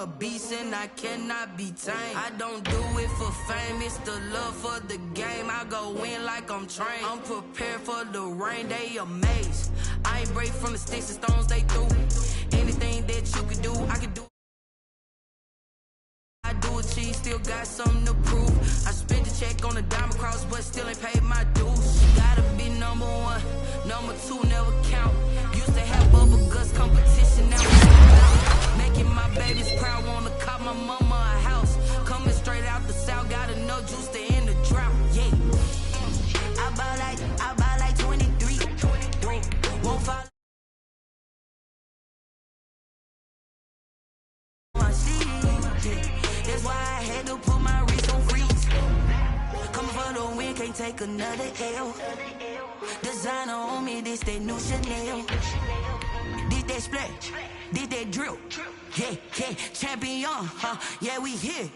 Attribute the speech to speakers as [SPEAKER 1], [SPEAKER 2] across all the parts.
[SPEAKER 1] a beast and I cannot be tamed. I don't do it for fame, it's the love for the game. I go in like I'm trained. I'm prepared for the rain, they amazed. I ain't break from the sticks and stones they threw. Anything that you can do, I can do. I do achieve, still got something to prove. I spent the check on the diamond cross, but still ain't paid my dues. Gotta be number one, number two never count. Used to have bubble guts competition, now it's making my babies proud, wanna cop my mama a house. Coming straight out the south, got enough juice to end the drought. Yeah, I buy like 23. Won't fall. That's why I had to put my wrist on freeze. Coming for the win, can't take another L. Designer on me, this that new Chanel. Did that splash, did that drill. Yeah, yeah, champion, huh? Yeah, we here.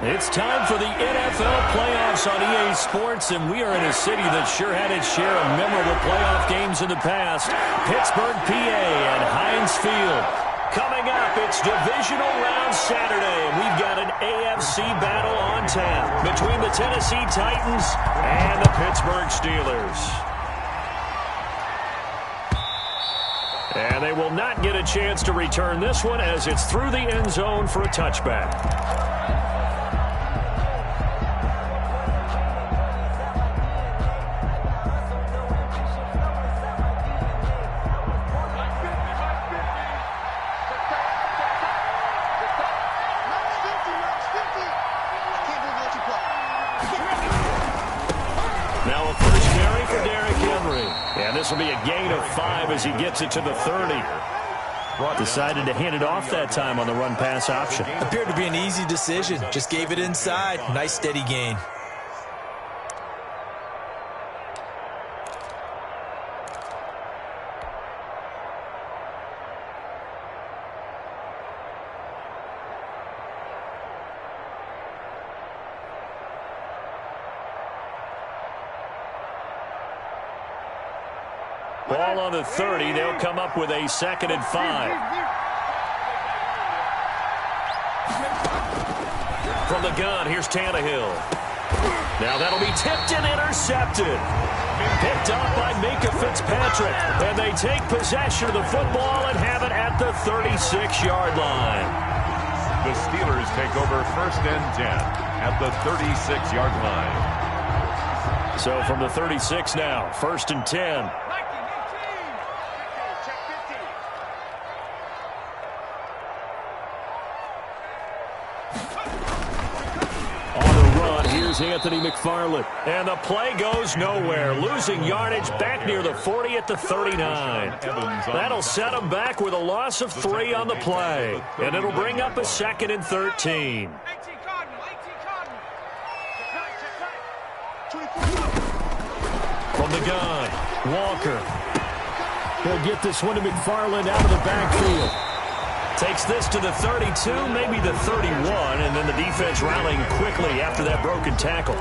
[SPEAKER 2] It's time for the NFL playoffs on EA Sports, and we are in a city that sure had its share of memorable playoff games in the past. Pittsburgh, PA, and Heinz Field. Coming up, it's divisional round Saturday, and we've got an AFC battle on tap between the Tennessee Titans and the Pittsburgh Steelers. And they will not get a chance to return this one as it's through the end zone for a touchback. This will be a gain of 5 as he gets it to the 30. Decided to hand it off that time on the run-pass option.
[SPEAKER 3] Appeared to be an easy decision. Just gave it inside. Nice, steady gain.
[SPEAKER 2] Ball on the 30. They'll come up with a 2nd and 5. From the gun, here's Tannehill. Now that'll be tipped and intercepted. Picked up by Minka Fitzpatrick. And they take possession of the football and have it at the 36-yard line.
[SPEAKER 4] The Steelers take over 1st and 10 at the 36-yard line.
[SPEAKER 2] So from the 36 now, 1st and 10. Anthony McFarland. And the play goes nowhere. Losing yardage back near the 40 at the 39. That'll set him back with a loss of 3 on the play. And it'll bring up a 2nd and 13. From the gun, Walker. He'll get this one to McFarland out of the backfield. Takes this to the 32, maybe the 31, and then the defense rallying quickly after that broken tackle.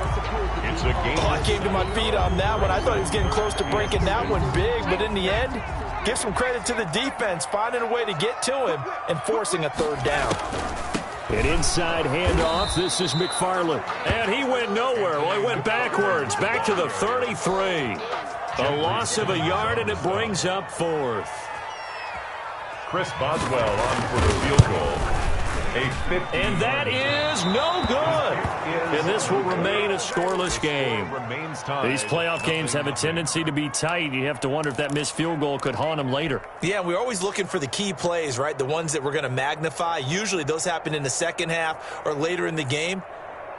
[SPEAKER 4] It's a game.
[SPEAKER 3] I came to my feet on that one. I thought he was getting close to breaking that one big, but in the end, give some credit to the defense, finding a way to get to him and forcing a 3rd down.
[SPEAKER 2] An inside handoff. This is McFarland. And he went nowhere. Well, he went backwards, back to the 33. A loss of a yard, and it brings up 4th.
[SPEAKER 4] Chris Boswell on for the field goal.
[SPEAKER 2] And that is no good. And this will remain a scoreless game. These playoff games have a tendency to be tight. You have to wonder if that missed field goal could haunt them later.
[SPEAKER 3] Yeah, we're always looking for the key plays, right? The ones that we're going to magnify. Usually those happen in the second half or later in the game.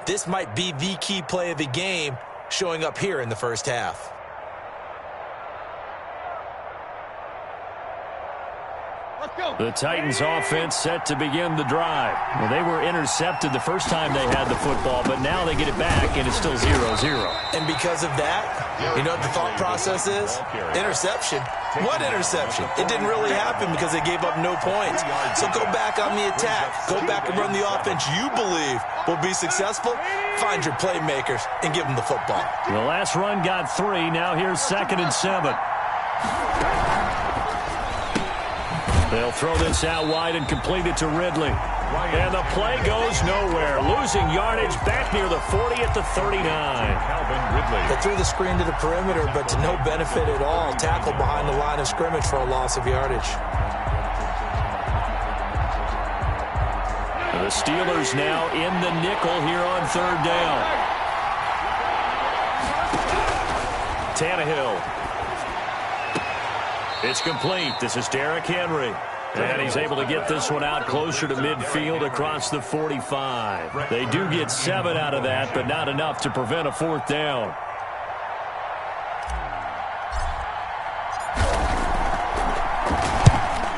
[SPEAKER 3] This might be the key play of the game showing up here in the first half.
[SPEAKER 5] Let's go!
[SPEAKER 2] The Titans offense set to begin the drive. Well, they were intercepted the first time they had the football, but now they get it back, and it's still 0-0.
[SPEAKER 3] And because of that, you know what the thought process is? Interception. What interception? It didn't really happen because they gave up no points. So go back on the attack. Go back and run the offense you believe will be successful. Find your playmakers and give them the football.
[SPEAKER 2] The last run got 3. Now here's 2nd and 7. They'll throw this out wide and complete it to Ridley. And the play goes nowhere. Losing yardage back near the 40 at the 39.
[SPEAKER 3] They threw the screen to the perimeter, but to no benefit at all. Tackle behind the line of scrimmage for a loss of yardage.
[SPEAKER 2] The Steelers now in the nickel here on 3rd down. Tannehill. It's complete. This is Derrick Henry. And he's able to get this one out closer to midfield across the 45. They do get 7 out of that, but not enough to prevent a 4th down.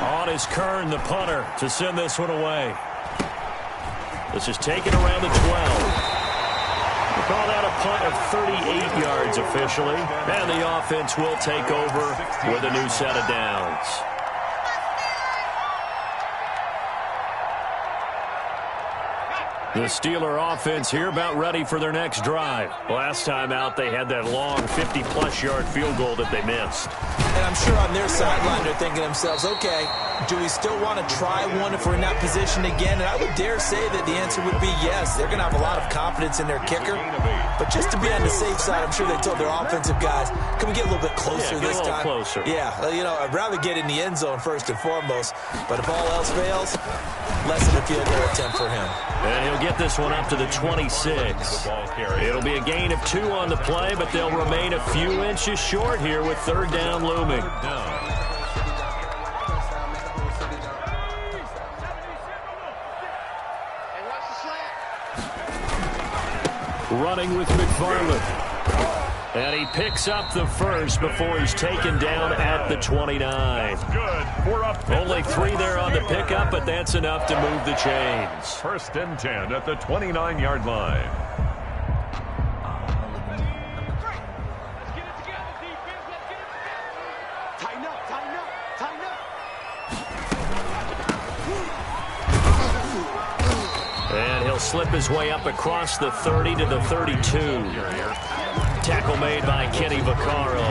[SPEAKER 2] On is Kern, the punter, to send this one away. This is taken around the 12. We call that a punt of 38 yards officially. And the offense will take over with a new set of downs. The Steeler offense here about ready for their next drive. Last time out, they had that long 50-plus yard field goal that they missed.
[SPEAKER 3] And I'm sure on their sideline they're thinking to themselves, okay, do we still want to try one if we're in that position again? And I would dare say that the answer would be yes. They're going to have a lot of confidence in their kicker. But just to be on the safe side, I'm sure they told their offensive guys, can we get a little bit closer this time?
[SPEAKER 2] Closer.
[SPEAKER 3] Yeah, you know, I'd rather get in the end zone first and foremost. But if all else fails, less than a field goal attempt for him.
[SPEAKER 2] And he'll get this one up to the 26. It'll be a gain of 2 on the play, but they'll remain a few inches short here with 3rd down looming. Running with McFarland. And he picks up the first before he's taken down at the 29. Only 3 there on the pickup, but that's enough to move the chains.
[SPEAKER 4] 1st and 10 at the 29-yard line.
[SPEAKER 2] And he'll slip his way up across the 30 to the 32. Tackle made by Kenny Vaccaro.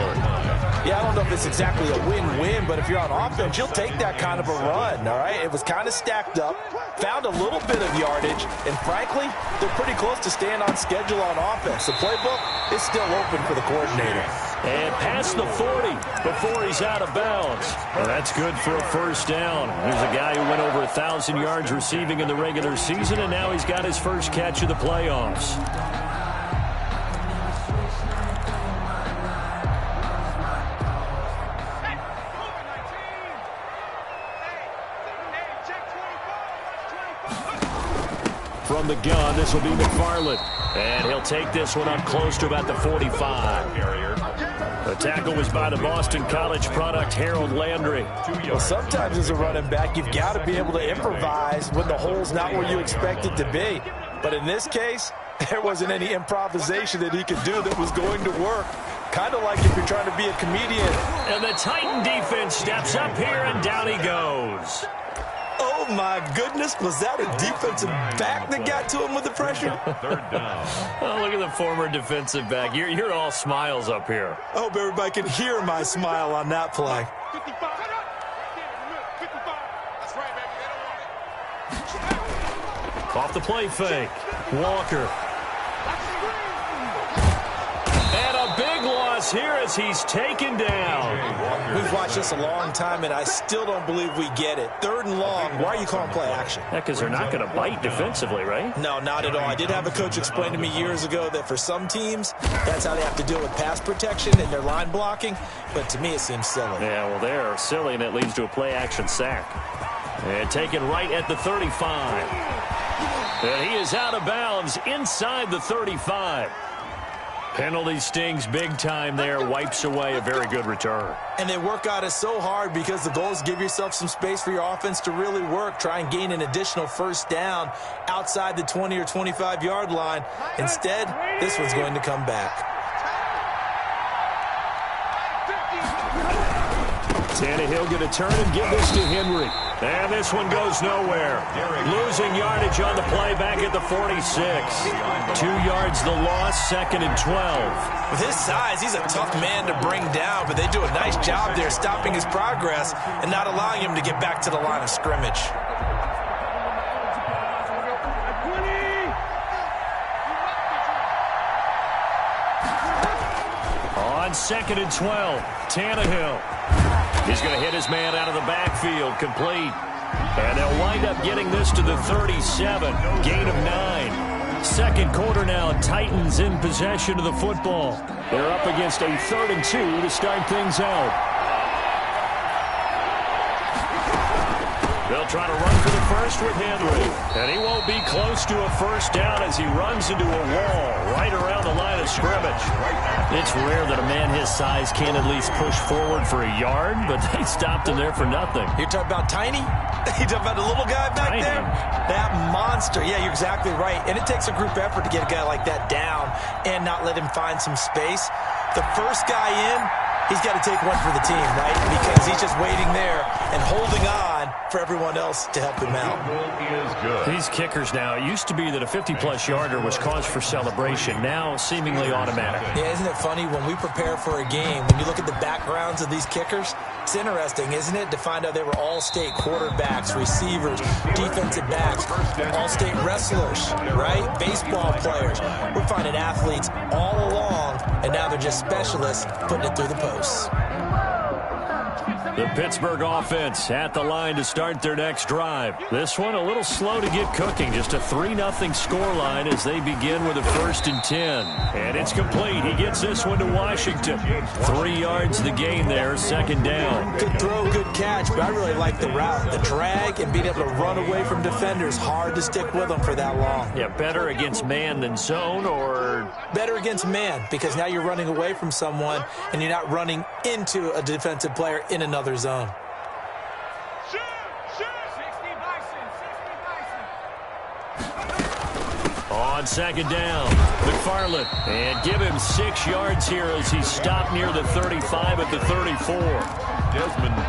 [SPEAKER 3] Yeah, I don't know if it's exactly a win-win, but if you're on offense, you'll take that kind of a run, all right? It was kind of stacked up, found a little bit of yardage, and frankly, they're pretty close to staying on schedule on offense. The playbook is still open for the coordinator.
[SPEAKER 2] And past the 40 before he's out of bounds. Well, that's good for a 1st down. There's a guy who went over 1,000 yards receiving in the regular season, and now he's got his first catch of the playoffs. From the gun, this will be McFarland. And he'll take this one up close to about the 45. The tackle was by the Boston College product, Harold Landry.
[SPEAKER 3] Well, sometimes as a running back, you've got to be able to improvise when the hole's not where you expect it to be. But in this case, there wasn't any improvisation that he could do that was going to work. Kind of like if you're trying to be a comedian.
[SPEAKER 2] And the Titan defense steps up here, and down he goes.
[SPEAKER 3] Oh, my goodness. Was that a defensive back that got to him with the pressure?
[SPEAKER 4] 3rd down.
[SPEAKER 2] Oh, look at the former defensive back. You're all smiles up here.
[SPEAKER 3] I hope everybody can hear my smile on that play.
[SPEAKER 2] Off the play fake. Walker. And a big loss here as he's taken down.
[SPEAKER 3] We've watched this a long time, and I still don't believe we get it. 3rd and long. Why are you calling play action?
[SPEAKER 2] Yeah, because they're not going to bite defensively, right?
[SPEAKER 3] No, not at all. I did have a coach explain to me years ago that for some teams, that's how they have to deal with pass protection and their line blocking. But to me, it seems silly.
[SPEAKER 2] Yeah, well, they're silly, and it leads to a play action sack. And taken right at the 35. And he is out of bounds inside the 35. Penalty stings big time there, wipes away a very good return.
[SPEAKER 3] And they work on it so hard because the goal is give yourself some space for your offense to really work. Try and gain an additional first down outside the 20 or 25-yard line. Instead, this one's going to come back.
[SPEAKER 2] Tannehill going to turn and give this to Henry. And this one goes nowhere. Losing yardage on the play back at the 46. 2 yards the loss, 2nd and 12.
[SPEAKER 3] With his size, he's a tough man to bring down, but they do a nice job there stopping his progress and not allowing him to get back to the line of scrimmage.
[SPEAKER 2] On 2nd and 12, Tannehill. He's going to hit his man out of the backfield, complete. And they'll wind up getting this to the 37, gain of 9. Second quarter now, Titans in possession of the football. They're up against a 3rd and 2 to start things out. They'll try to run for the first with Henry. And he won't be close to a first down as he runs into a wall right around the line of scrimmage. It's rare that a man his size can at least push forward for a yard, but they stopped him there for nothing.
[SPEAKER 3] You're talking about Tiny? You're talking about the little guy back there? That monster. Yeah, you're exactly right. And it takes a group effort to get a guy like that down and not let him find some space. The first guy in, he's got to take one for the team, right? Because he's just waiting there and holding on for everyone else to help him out.
[SPEAKER 2] These kickers now, it used to be that a 50-plus yarder was cause for celebration. Now, seemingly automatic.
[SPEAKER 3] Yeah, isn't it funny when we prepare for a game, when you look at the backgrounds of these kickers, it's interesting, isn't it, to find out they were all-state quarterbacks, receivers, defensive backs, all-state wrestlers, right? Baseball players. We're finding athletes all along, and now they're just specialists putting it through the posts.
[SPEAKER 2] The Pittsburgh offense at the line to start their next drive. This one a little slow to get cooking. Just a 3-0 scoreline as they begin with a 1st and 10. And it's complete. He gets this one to Washington. 3 yards the gain there, 2nd down.
[SPEAKER 3] Good throw, good catch, but I really like the route. The drag and being able to run away from defenders. Hard to stick with them for that long.
[SPEAKER 2] Yeah, better against man than zone, or?
[SPEAKER 3] Better against man, because now you're running away from someone and you're not running into a defensive player in another zone.
[SPEAKER 2] On 2nd down, McFarland. And give him 6 yards here as he's stopped near the 35 at the 34.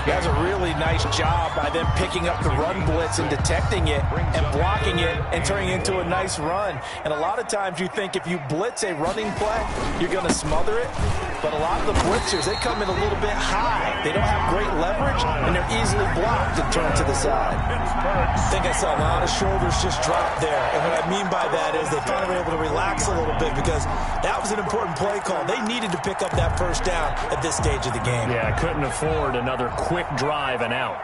[SPEAKER 3] That's a really nice job by them picking up the run blitz and detecting it and blocking it and turning it into a nice run. And a lot of times you think if you blitz a running play, you're going to smother it. But a lot of the blitzers, they come in a little bit high. They don't have great leverage, and they're easily blocked and turned to the side. I think I saw a lot of shoulders just drop there. And what I mean by that is they finally were able to relax a little bit because that was an important play call. They needed to pick up that first down at this stage of the game.
[SPEAKER 2] Yeah, couldn't afford another quick drive and out.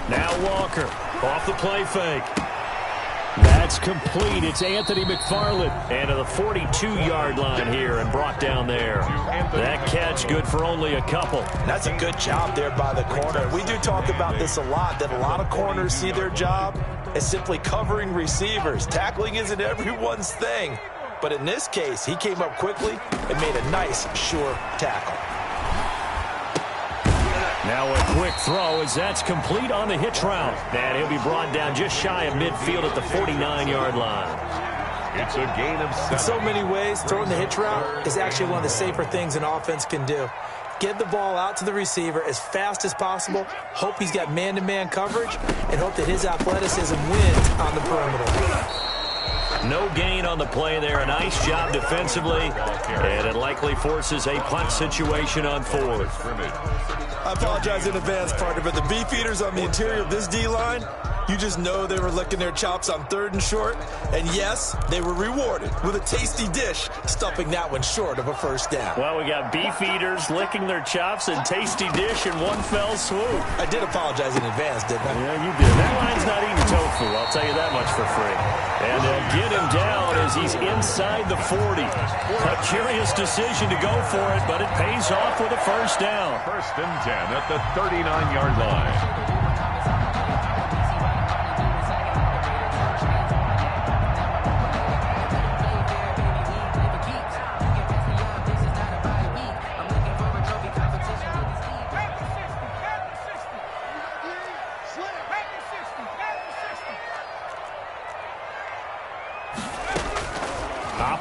[SPEAKER 2] Now Walker off the play fake. That's complete. It's Anthony McFarland. And to the 42-yard line here and brought down there. That catch good for only a couple.
[SPEAKER 3] That's a good job there by the corner. We do talk about this a lot, that a lot of corners see their job as simply covering receivers. Tackling isn't everyone's thing. But in this case, he came up quickly and made a nice, sure tackle.
[SPEAKER 2] Now a quick throw as that's complete on the hitch route. And he'll be brought down just shy of midfield at the 49-yard line.
[SPEAKER 4] It's a gain of 7.
[SPEAKER 3] In so many ways, throwing the hitch route is actually one of the safer things an offense can do. Get the ball out to the receiver as fast as possible, hope he's got man-to-man coverage, and hope that his athleticism wins on the perimeter.
[SPEAKER 2] No gain on the play there. A nice job defensively, and it likely forces a punt situation on 4th.
[SPEAKER 3] I apologize in advance, partner, but the beefeaters on the interior of this D-line, you just know they were licking their chops on 3rd and short. And yes, they were rewarded with a tasty dish, stuffing that one short of a first down.
[SPEAKER 2] Well, we got beefeaters licking their chops and tasty dish in one fell swoop.
[SPEAKER 3] I did apologize in advance, didn't I?
[SPEAKER 2] Yeah, you did. That line's not eating tofu, I'll tell you that much for free. And they'll get him down as he's inside the 40. A curious decision to go for it, but it pays off with a first down.
[SPEAKER 4] 1st and 10 at the 39-yard line.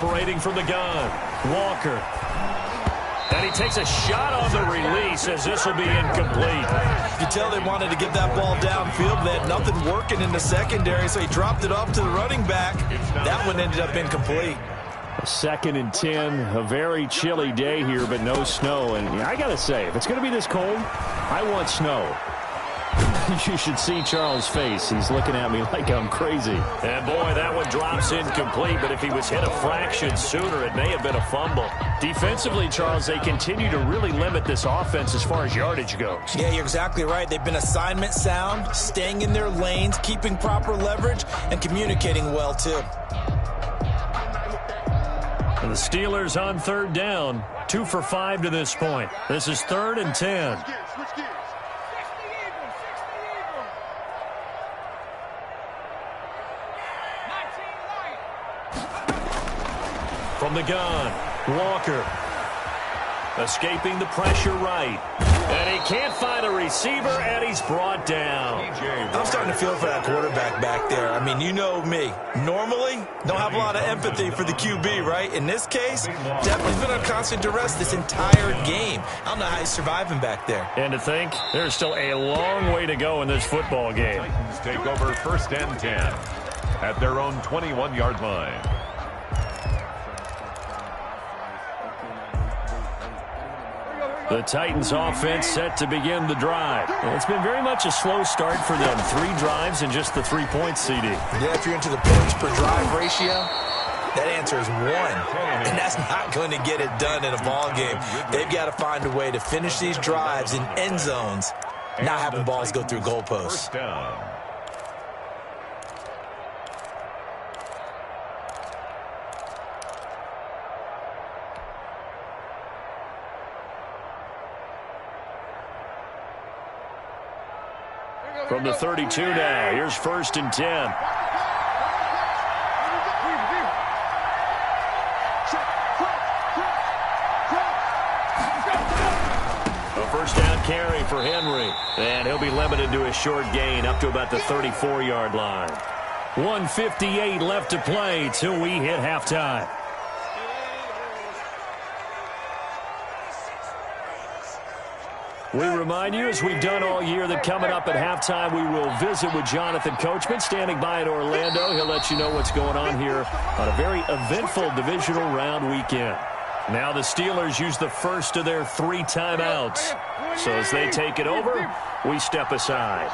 [SPEAKER 2] Operating from the gun, Walker. And he takes a shot on the release as this will be incomplete.
[SPEAKER 3] You can tell they wanted to get that ball downfield. They had nothing working in the secondary, so he dropped it off to the running back. That one ended up incomplete.
[SPEAKER 2] 2nd and 10, a very chilly day here, but no snow. And I got to say, if it's going to be this cold, I want snow. You should see Charles' face. He's looking at me like I'm crazy. And boy, that one drops incomplete, but if he was hit a fraction sooner, it may have been a fumble. Defensively, Charles, they continue to really limit this offense as far as yardage goes.
[SPEAKER 3] Yeah, you're exactly right. They've been assignment sound, staying in their lanes, keeping proper leverage, and communicating well, too.
[SPEAKER 2] And the Steelers on 3rd down, 2 for 5 to this point. This is 3rd and 10. From the gun, Walker. Escaping the pressure right. And he can't find a receiver, and he's brought down.
[SPEAKER 3] I'm starting to feel for that quarterback back there. I mean, you know me. Normally, don't have a lot of empathy for the QB, right? In this case, definitely been under constant duress this entire game. I don't know how he's surviving back there.
[SPEAKER 2] And to think, there's still a long way to go in this football game.
[SPEAKER 4] Titans take over 1st and 10 at their own 21-yard line.
[SPEAKER 2] The Titans offense set to begin the drive. It's been very much a slow start for them. 3 drives and just the 3 points, CD.
[SPEAKER 3] Yeah, if you're into the points per drive ratio, that answer is 1. And that's not going to get it done in a ball game. They've got to find a way to finish these drives in end zones, not having balls go through goalposts.
[SPEAKER 4] 1st down.
[SPEAKER 2] From the 32 now, here's 1st and 10. A 1st down carry for Henry. And he'll be limited to a short gain up to about the 34-yard line. 1:58 left to play till we hit halftime. We remind you, as we've done all year, that coming up at halftime, we will visit with Jonathan Coachman, standing by in Orlando. He'll let you know what's going on here on a very eventful divisional round weekend. Now the Steelers use the first of their 3 timeouts. So as they take it over, we step aside.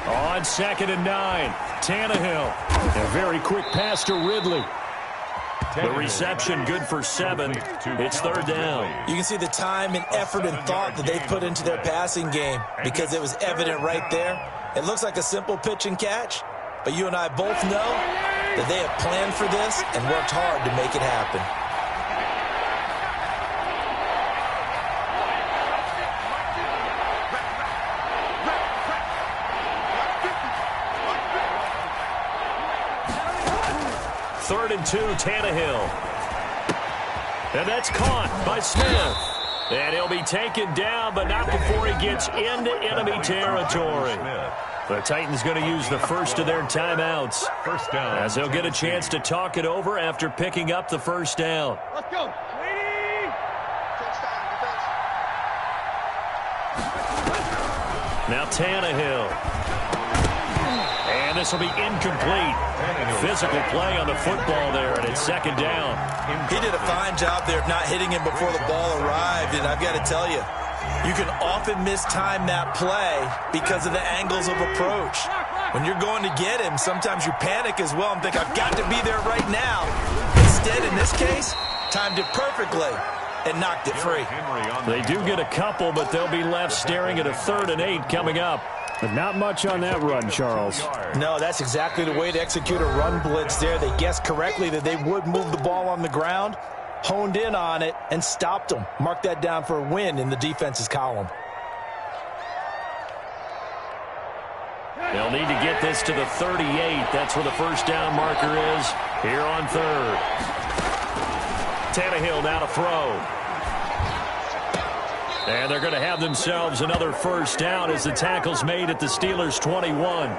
[SPEAKER 2] On 2nd and 9, Tannehill. A very quick pass to Ridley. The reception good for 7. It's 3rd down.
[SPEAKER 3] You can see the time and effort and thought that they've put into their passing game because it was evident right there. It looks like a simple pitch and catch, but you and I both know that they have planned for this and worked hard to make it happen.
[SPEAKER 2] Third and 2, Tannehill. And that's caught by Smith. And he'll be taken down, but not before he gets into enemy territory. The Titans going to use the first of their timeouts.
[SPEAKER 4] 1st down.
[SPEAKER 2] As they'll get a chance to talk it over after picking up the 1st down.
[SPEAKER 5] Let's go.
[SPEAKER 2] Now Tannehill. And this will be incomplete. Physical play on the football there, and it's 2nd down.
[SPEAKER 3] He did a fine job there of not hitting him before the ball arrived, and I've got to tell you, you can often mistime that play because of the angles of approach. When you're going to get him, sometimes you panic as well and think, I've got to be there right now. Instead, in this case, timed it perfectly and knocked it free.
[SPEAKER 2] They do get a couple, but they'll be left staring at a 3rd and 8 coming up. But not much on that run, Charles.
[SPEAKER 3] No, that's exactly the way to execute a run blitz there. They guessed correctly that they would move the ball on the ground, honed in on it, and stopped them. Mark that down for a win in the defense's column.
[SPEAKER 2] They'll need to get this to the 38. That's where the 1st down marker is here on 3rd. Tannehill now to throw. And they're going to have themselves another 1st down as the tackle's made at the Steelers' 21.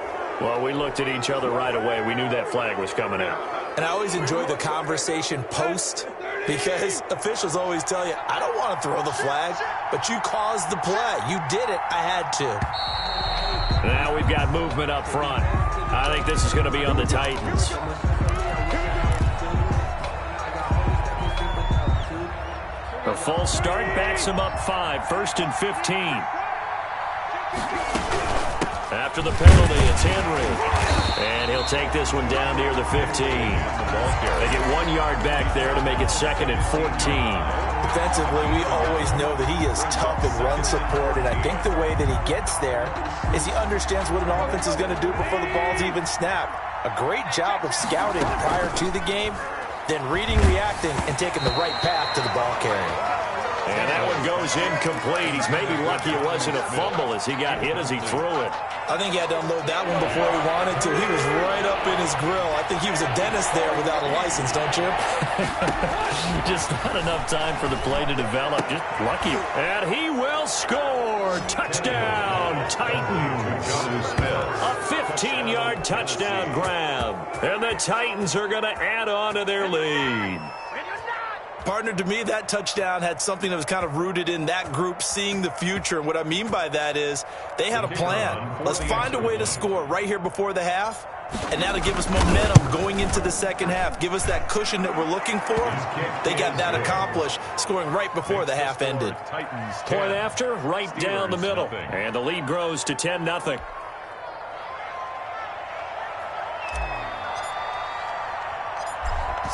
[SPEAKER 2] Well, we looked at each other right away. We knew that flag was coming out.
[SPEAKER 3] And I always enjoy the conversation post because officials always tell you, I don't want to throw the flag, but you caused the play. You did it. I had to.
[SPEAKER 2] Now we've got movement up front. I think this is going to be on the Titans. A false start backs him up 5, 1st and 15. After the penalty, it's Henry. And he'll take this one down near the 15. They get 1 yard back there to make it 2nd and 14.
[SPEAKER 3] Defensively, we always know that he is tough in run support, and I think the way that he gets there is he understands what an offense is going to do before the ball's even snapped. A great job of scouting prior to the game, then reading, reacting, and taking the right path to the ball carrier.
[SPEAKER 2] And that one goes incomplete. He's maybe lucky it wasn't a fumble as he got hit as he threw it.
[SPEAKER 3] I think he had to unload that one before he wanted to. He was right up in his grill. I think he was a dentist there without a license, don't you?
[SPEAKER 2] Just not enough time for the play to develop. Just lucky. And he will score. Touchdown, Titans. A 15-yard touchdown grab. And the Titans are going to add on to their lead.
[SPEAKER 3] Partner, to me, that touchdown had something that was kind of rooted in that group seeing the future. And what I mean by that is they had a plan. Let's find a way to score right here before the half, and that'll give us momentum going into the second half. Give us that cushion that we're looking for. They got that accomplished, scoring right before the half ended.
[SPEAKER 2] Point after, right down the middle. And the lead grows to 10-0.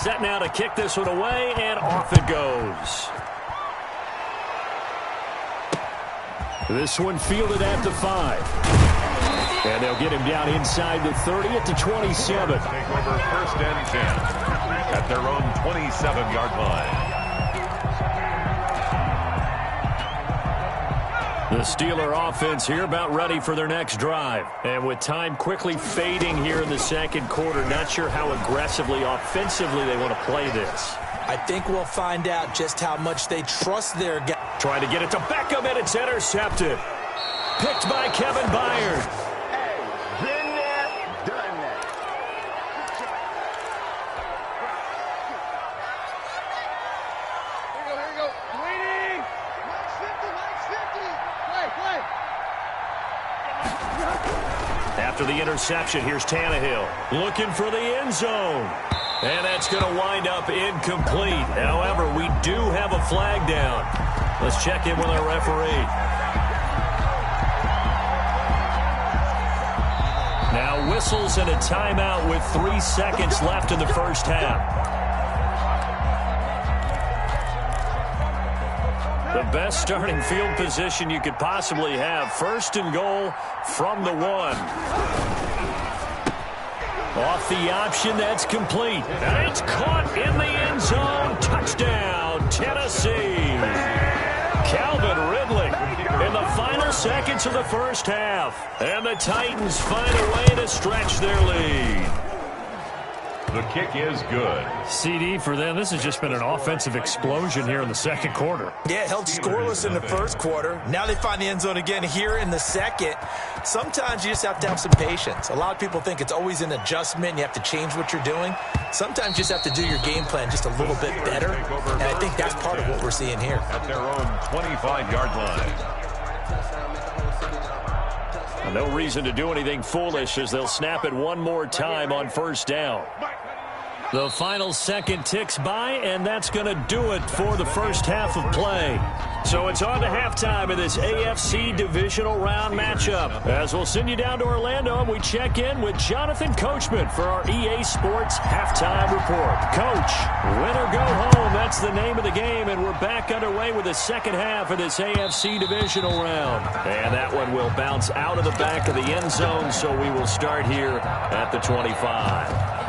[SPEAKER 2] Set now to kick this one away, and off it goes. This one fielded at the 5. And they'll get him down inside the 30 at the 27.
[SPEAKER 4] Take over 1st and 10 at their own 27-yard line.
[SPEAKER 2] The Steeler offense here about ready for their next drive. And with time quickly fading here in the second quarter, not sure how aggressively, offensively they want to play this.
[SPEAKER 3] I think we'll find out just how much they trust their guy.
[SPEAKER 2] Trying to get it to Beckham, and it's intercepted. Picked by Kevin Byard.
[SPEAKER 5] Hey, been there, done that. Here we go. Waiting. Max 50, Max 50. Play.
[SPEAKER 2] After the interception, here's Tannehill looking for the end zone. And that's going to wind up incomplete. However, we do have a flag down. Let's check in with our referee. Now whistles and a timeout with 3 seconds left in the first half. The best starting field position you could possibly have. 1st and goal from the 1. Off the option, that's complete. And it's caught in the end zone. Touchdown, Tennessee. Calvin Ridley in the final seconds of the first half. And the Titans find a way to stretch their lead.
[SPEAKER 4] The kick is good.
[SPEAKER 2] CD for them. This has just been an offensive explosion here in the second quarter.
[SPEAKER 3] Yeah, held scoreless in the first quarter. Now they find the end zone again here in the second. Sometimes you just have to have some patience. A lot of people think it's always an adjustment. You have to change what you're doing. Sometimes you just have to do your game plan just a little bit better. And I think that's part of what we're seeing here.
[SPEAKER 4] At their own 25-yard line.
[SPEAKER 2] No reason to do anything foolish as they'll snap it one more time on 1st down. The final second ticks by, and that's going to do it for the first half of play. So it's on to halftime of this AFC divisional round matchup. As we'll send you down to Orlando, and we check in with Jonathan Coachman for our EA Sports Halftime Report. Coach, win or go home, that's the name of the game, and we're back underway with the second half of this AFC divisional round. And that one will bounce out of the back of the end zone, so we will start here at the 25.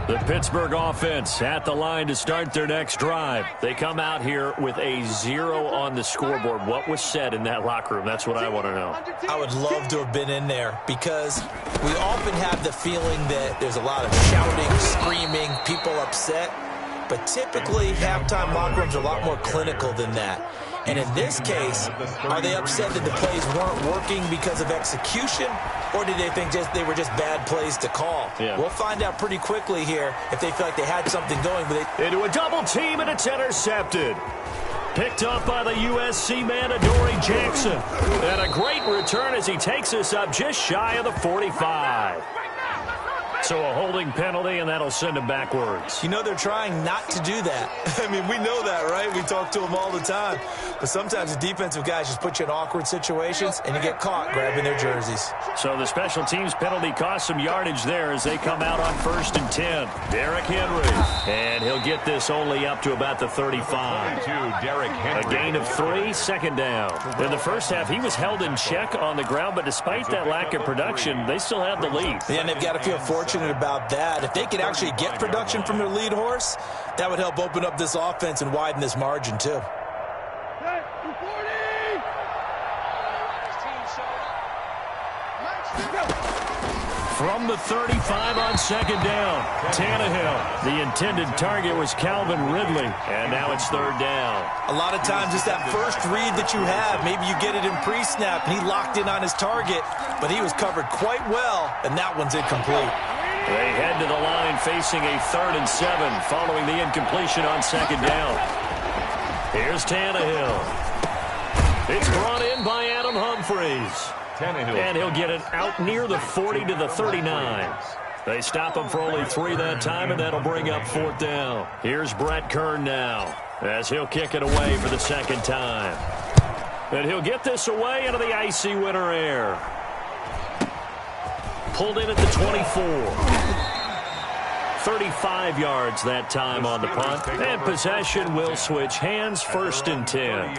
[SPEAKER 2] The Pittsburgh offense at the line to start their next drive. They come out here with a 0 on the scoreboard. What was said in that locker room? That's what I want to know.
[SPEAKER 3] I would love to have been in there because we often have the feeling that there's a lot of shouting, screaming, people upset. but typically halftime locker rooms are a lot more clinical than that. And in this case, are they upset that the plays weren't working because of execution, or did they think they were just bad plays to call?
[SPEAKER 2] Yeah.
[SPEAKER 3] We'll find out pretty quickly here if they feel like they had something going. But
[SPEAKER 2] into a double team, and it's intercepted. Picked up by the USC man, Adoree Jackson. And a great return as he takes us up just shy of the 45. So a holding penalty, and that'll send him backwards.
[SPEAKER 3] You know, they're trying not to do that. I mean, we know that, right? We talk to them all the time. But sometimes the defensive guys just put you in awkward situations, and you get caught grabbing their jerseys.
[SPEAKER 2] So the special teams penalty cost some yardage there as they come out on 1st and 10. Derrick Henry. And he'll get this only up to about the 35.
[SPEAKER 4] Derrick Henry.
[SPEAKER 2] A gain of 3, 2nd down. In the first half, he was held in check on the ground, but despite that lack of production, they still have the lead.
[SPEAKER 3] Yeah, and they've got to feel fortunate about that. If they could actually get production from their lead horse, that would help open up this offense and widen this margin too.
[SPEAKER 2] From the 35 on 2nd down, Tannehill. The intended target was Calvin Ridley, and now it's 3rd down.
[SPEAKER 3] A lot of times it's that first read that you have. Maybe you get it in pre-snap, and he locked in on his target, but he was covered quite well, and that one's incomplete.
[SPEAKER 2] They head to the line facing a 3rd and 7 following the incompletion on 2nd down. Here's Tannehill. It's brought in by Adam Humphries. And he'll get it out near the 40 to the 39. They stop him for only 3 that time, and that'll bring up 4th down. Here's Brett Kern now as he'll kick it away for the 2nd time. And he'll get this away into the icy winter air. Pulled in at the 24. 35 yards that time on the punt. And possession will switch hands, 1st and 10.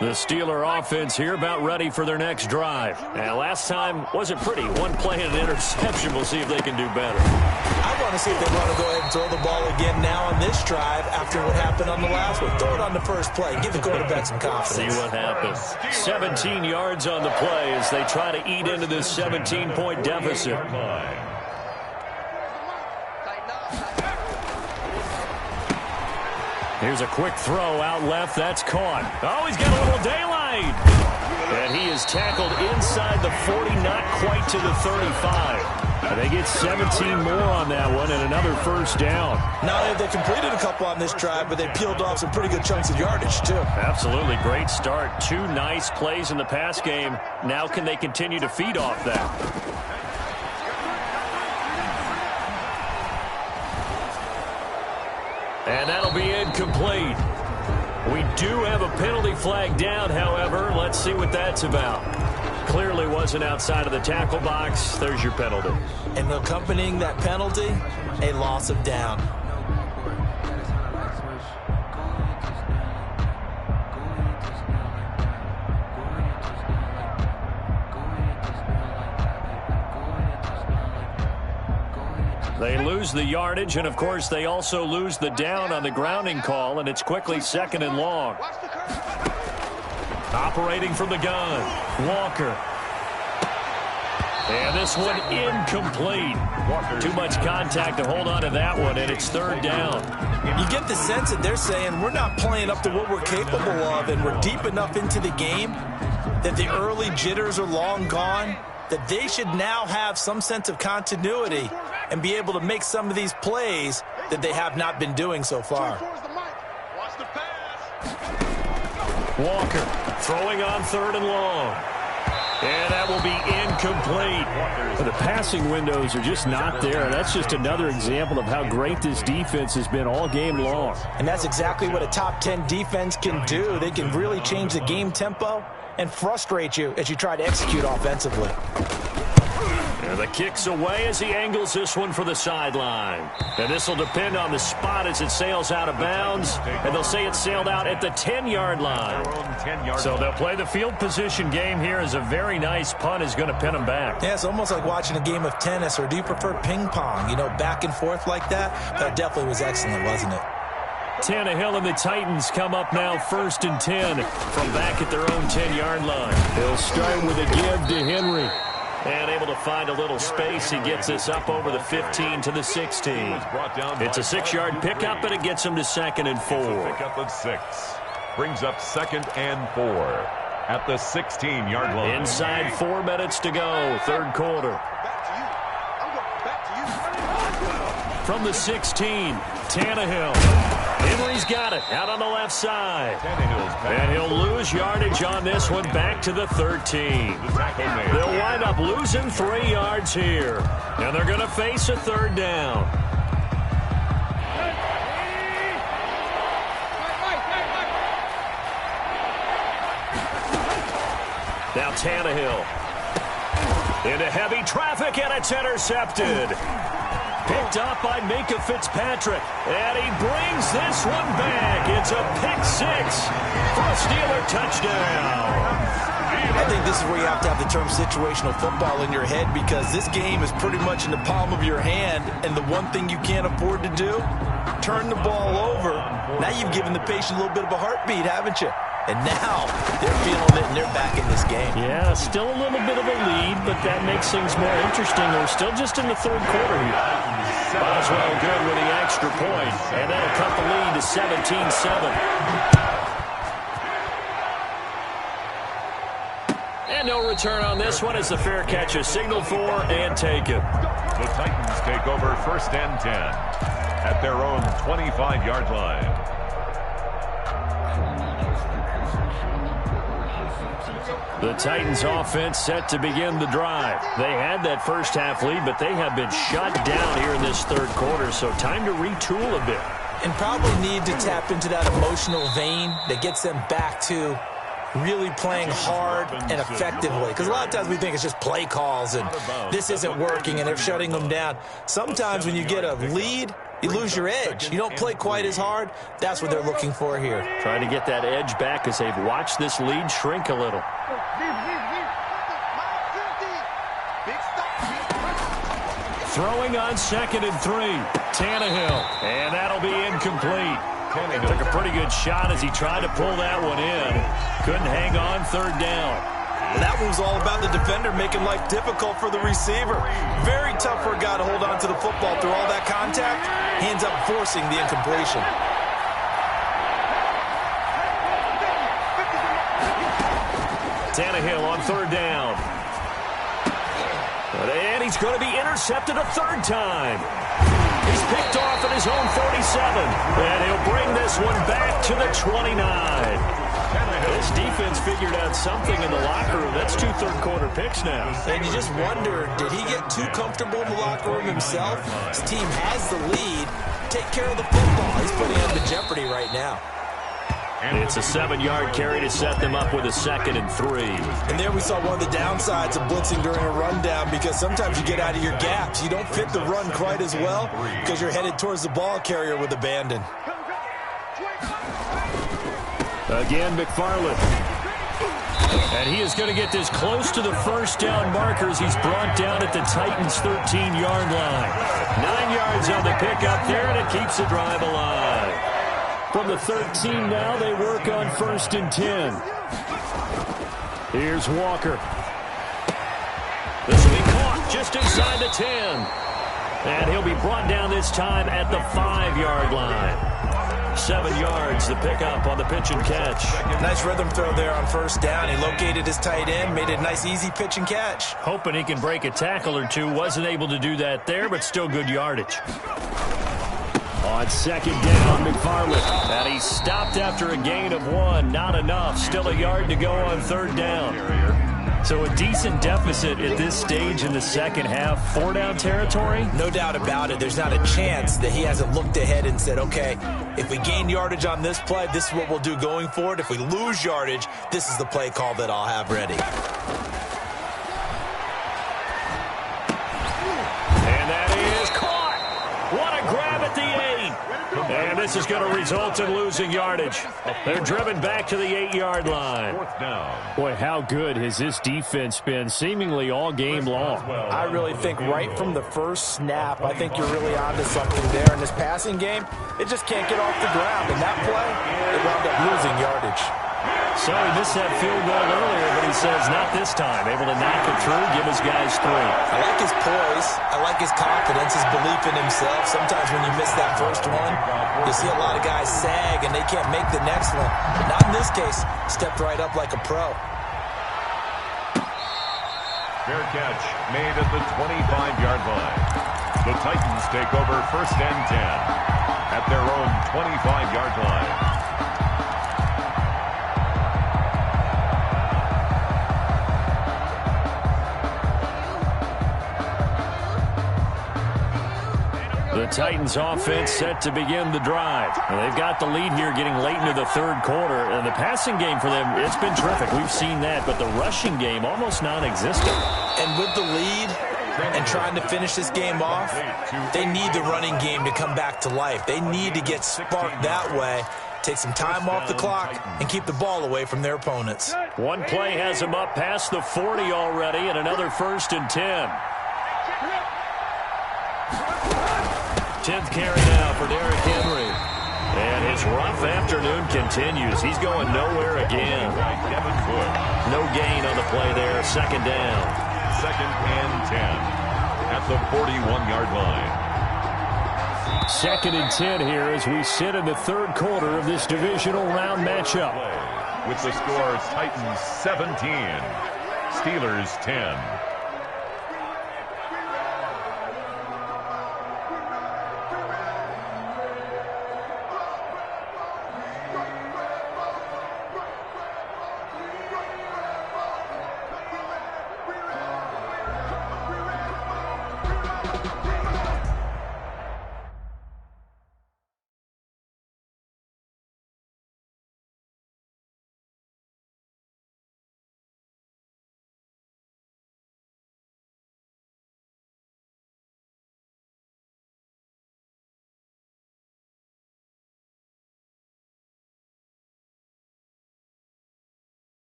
[SPEAKER 2] The Steeler offense here about ready for their next drive. And last time wasn't pretty. One play and an interception. We'll see if they can do better.
[SPEAKER 3] I want to see if they want to go ahead and throw the ball again now on this drive after what happened on the last one. Throw it on the first play. Give the quarterback some confidence.
[SPEAKER 2] See what happens. 17 yards on the play as they try to eat into this 17-point deficit. Here's a quick throw out left. That's caught. Oh, he's got a little daylight. And he is tackled inside the 40, not quite to the 35. And they get 17 more on that one and another 1st down.
[SPEAKER 3] Not only have they completed a couple on this drive, but they peeled off some pretty good chunks of yardage, too.
[SPEAKER 2] Absolutely. Great start. 2 nice plays in the pass game. Now can they continue to feed off that? And that'll be incomplete. We do have a penalty flag down, however. Let's see what that's about. Clearly wasn't outside of the tackle box. There's your penalty.
[SPEAKER 3] And accompanying that penalty, a loss of down.
[SPEAKER 2] They lose the yardage, and, of course, they also lose the down on the grounding call, and it's quickly 2nd and long. Operating from the gun, Walker. And this one incomplete. Too much contact to hold on to that one, and it's 3rd down.
[SPEAKER 3] You get the sense that they're saying we're not playing up to what we're capable of, and we're deep enough into the game that the early jitters are long gone, that they should now have some sense of continuity and be able to make some of these plays that they have not been doing so far.
[SPEAKER 2] Walker throwing on 3rd and long. And that will be incomplete. The passing windows are just not there. That's just another example of how great this defense has been all game long.
[SPEAKER 3] And that's exactly what a top 10 defense can do. They can really change the game tempo and frustrate you as you try to execute offensively.
[SPEAKER 2] And the kick's away as he angles this one for the sideline. And this will depend on the spot as it sails out of bounds. And they'll say it sailed out at the 10-yard line. So they'll play the field position game here as a very nice punt is going to pin them back.
[SPEAKER 3] Yeah, it's almost like watching a game of tennis, or do you prefer ping pong? You know, back and forth like that? That definitely was excellent, wasn't it?
[SPEAKER 2] Tannehill and the Titans come up now 1st and 10 from back at their own 10-yard line. They'll start with a give to Henry. And able to find a little space. He gets this up over the 15 to the 16. It's a 6-yard pickup, and it gets him to 2nd and 4.
[SPEAKER 4] Pickup of 6. Brings up 2nd and 4 at the 16-yard line.
[SPEAKER 2] Inside 4 minutes to go, third quarter. From the 16, Tannehill. Henry's got it out on the left side. And he'll lose yardage on this one back to the 13. They'll wind up losing 3 yards here. And they're going to face a third down. Now Tannehill. Into heavy traffic, and it's intercepted. Picked up by Minka Fitzpatrick. And he brings this one back. It's a pick-6 for a Steeler touchdown.
[SPEAKER 3] I think this is where you have to have the term situational football in your head, because this game is pretty much in the palm of your hand, and the one thing you can't afford to do, turn the ball over. Now you've given the patient a little bit of a heartbeat, haven't you? And now they're feeling it, and they're back in this game.
[SPEAKER 2] Yeah, still a little bit of a lead, but that makes things more interesting. We're still just in the third quarter here. Boswell good with the extra point, and that'll cut the lead to 17-7. And no return on this one as the fair catch is signaled for and taken.
[SPEAKER 4] The Titans take over 1st and 10 at their own 25-yard line.
[SPEAKER 2] The Titans offense set to begin the drive. They had that first half lead, but they have been shut down here in this third quarter, so time to retool a bit.
[SPEAKER 3] And probably need to tap into that emotional vein that gets them back to really playing hard and effectively. Because a lot of times we think it's just play calls and this isn't working and they're shutting them down. Sometimes when you get a lead, you lose your edge. You don't play quite as hard. That's what they're looking for here.
[SPEAKER 2] Trying to get that edge back as they've watched this lead shrink a little. Throwing on 2nd and 3. Tannehill. And that'll be incomplete. Took a pretty good shot as he tried to pull that one in. Couldn't hang on, third down.
[SPEAKER 3] Well, that one was all about the defender making life difficult for the receiver. Very tough for a guy to hold on to the football through all that contact. He ends up forcing the incompletion.
[SPEAKER 2] Tannehill on third down. And he's going to be intercepted a third time. He's picked off at his own 47. And he'll bring this one back to the 29. This defense figured out something in the locker room. That's 2 third-quarter picks now.
[SPEAKER 3] And you just wonder, did he get too comfortable in the locker room himself? His team has the lead. Take care of the football. He's putting it into jeopardy right now.
[SPEAKER 2] It's a 7-yard carry to set them up with a 2nd and 3.
[SPEAKER 3] And there we saw one of the downsides of blitzing during a rundown, because sometimes you get out of your gaps. You don't fit the run quite as well because you're headed towards the ball carrier with abandon.
[SPEAKER 2] Again, McFarland. And he is going to get this close to the first down markers. He's brought down at the Titans' 13-yard line. 9 yards on the pickup there, and it keeps the drive alive. From the 13 now, they work on 1st and 10. Here's Walker. This will be caught just inside the 10. And he'll be brought down this time at the 5-yard line. 7 yards, the pickup on the pitch and catch.
[SPEAKER 3] Nice rhythm throw there on first down. He located his tight end, made it a nice, easy pitch and catch.
[SPEAKER 2] Hoping he can break a tackle or two. Wasn't able to do that there, but still good yardage. On 2nd down, McFarland. And he's stopped after a gain of 1. Not enough. Still a yard to go on 3rd down. So a decent deficit at this stage in the second half. 4-down territory?
[SPEAKER 3] No doubt about it. There's not a chance that he hasn't looked ahead and said, okay, if we gain yardage on this play, this is what we'll do going forward. If we lose yardage, this is the play call that I'll have ready.
[SPEAKER 2] And that is caught. What a grab at the 8. And this is going to result in losing yardage. They're driven back to the 8-yard line.
[SPEAKER 4] 4th down.
[SPEAKER 2] Boy, how good has this defense been seemingly all game long?
[SPEAKER 3] I really think right from the first snap, I think you're really onto something there. In this passing game, it just can't get off the ground. In that play, it wound up losing yardage.
[SPEAKER 2] So he missed that field goal earlier, but he says not this time. Able to knock it through, give his guys 3.
[SPEAKER 3] I like his poise. I like his confidence, his belief in himself. Sometimes when you miss that first one, you see a lot of guys sag and they can't make the next one. Not in this case. Stepped right up like a pro.
[SPEAKER 4] Fair catch made at the 25-yard line. The Titans take over 1st and 10 at their own 25-yard line.
[SPEAKER 2] The Titans offense set to begin the drive. And they've got the lead here getting late into the third quarter. And the passing game for them, it's been terrific. We've seen that. But the rushing game, almost non-existent.
[SPEAKER 3] And with the lead and trying to finish this game off, they need the running game to come back to life. They need to get sparked that way, take some time off the clock, and keep the ball away from their opponents.
[SPEAKER 2] One play has them up past the 40 already, and another 1st and 10. 10th carry now for Derrick Henry. And his rough afternoon continues. He's going nowhere again. No gain on the play there. 2nd down.
[SPEAKER 4] 2nd and 10 at the 41-yard line.
[SPEAKER 2] 2nd and 10 here as we sit in the third quarter of this divisional round matchup.
[SPEAKER 4] With the score, Titans 17, Steelers 10.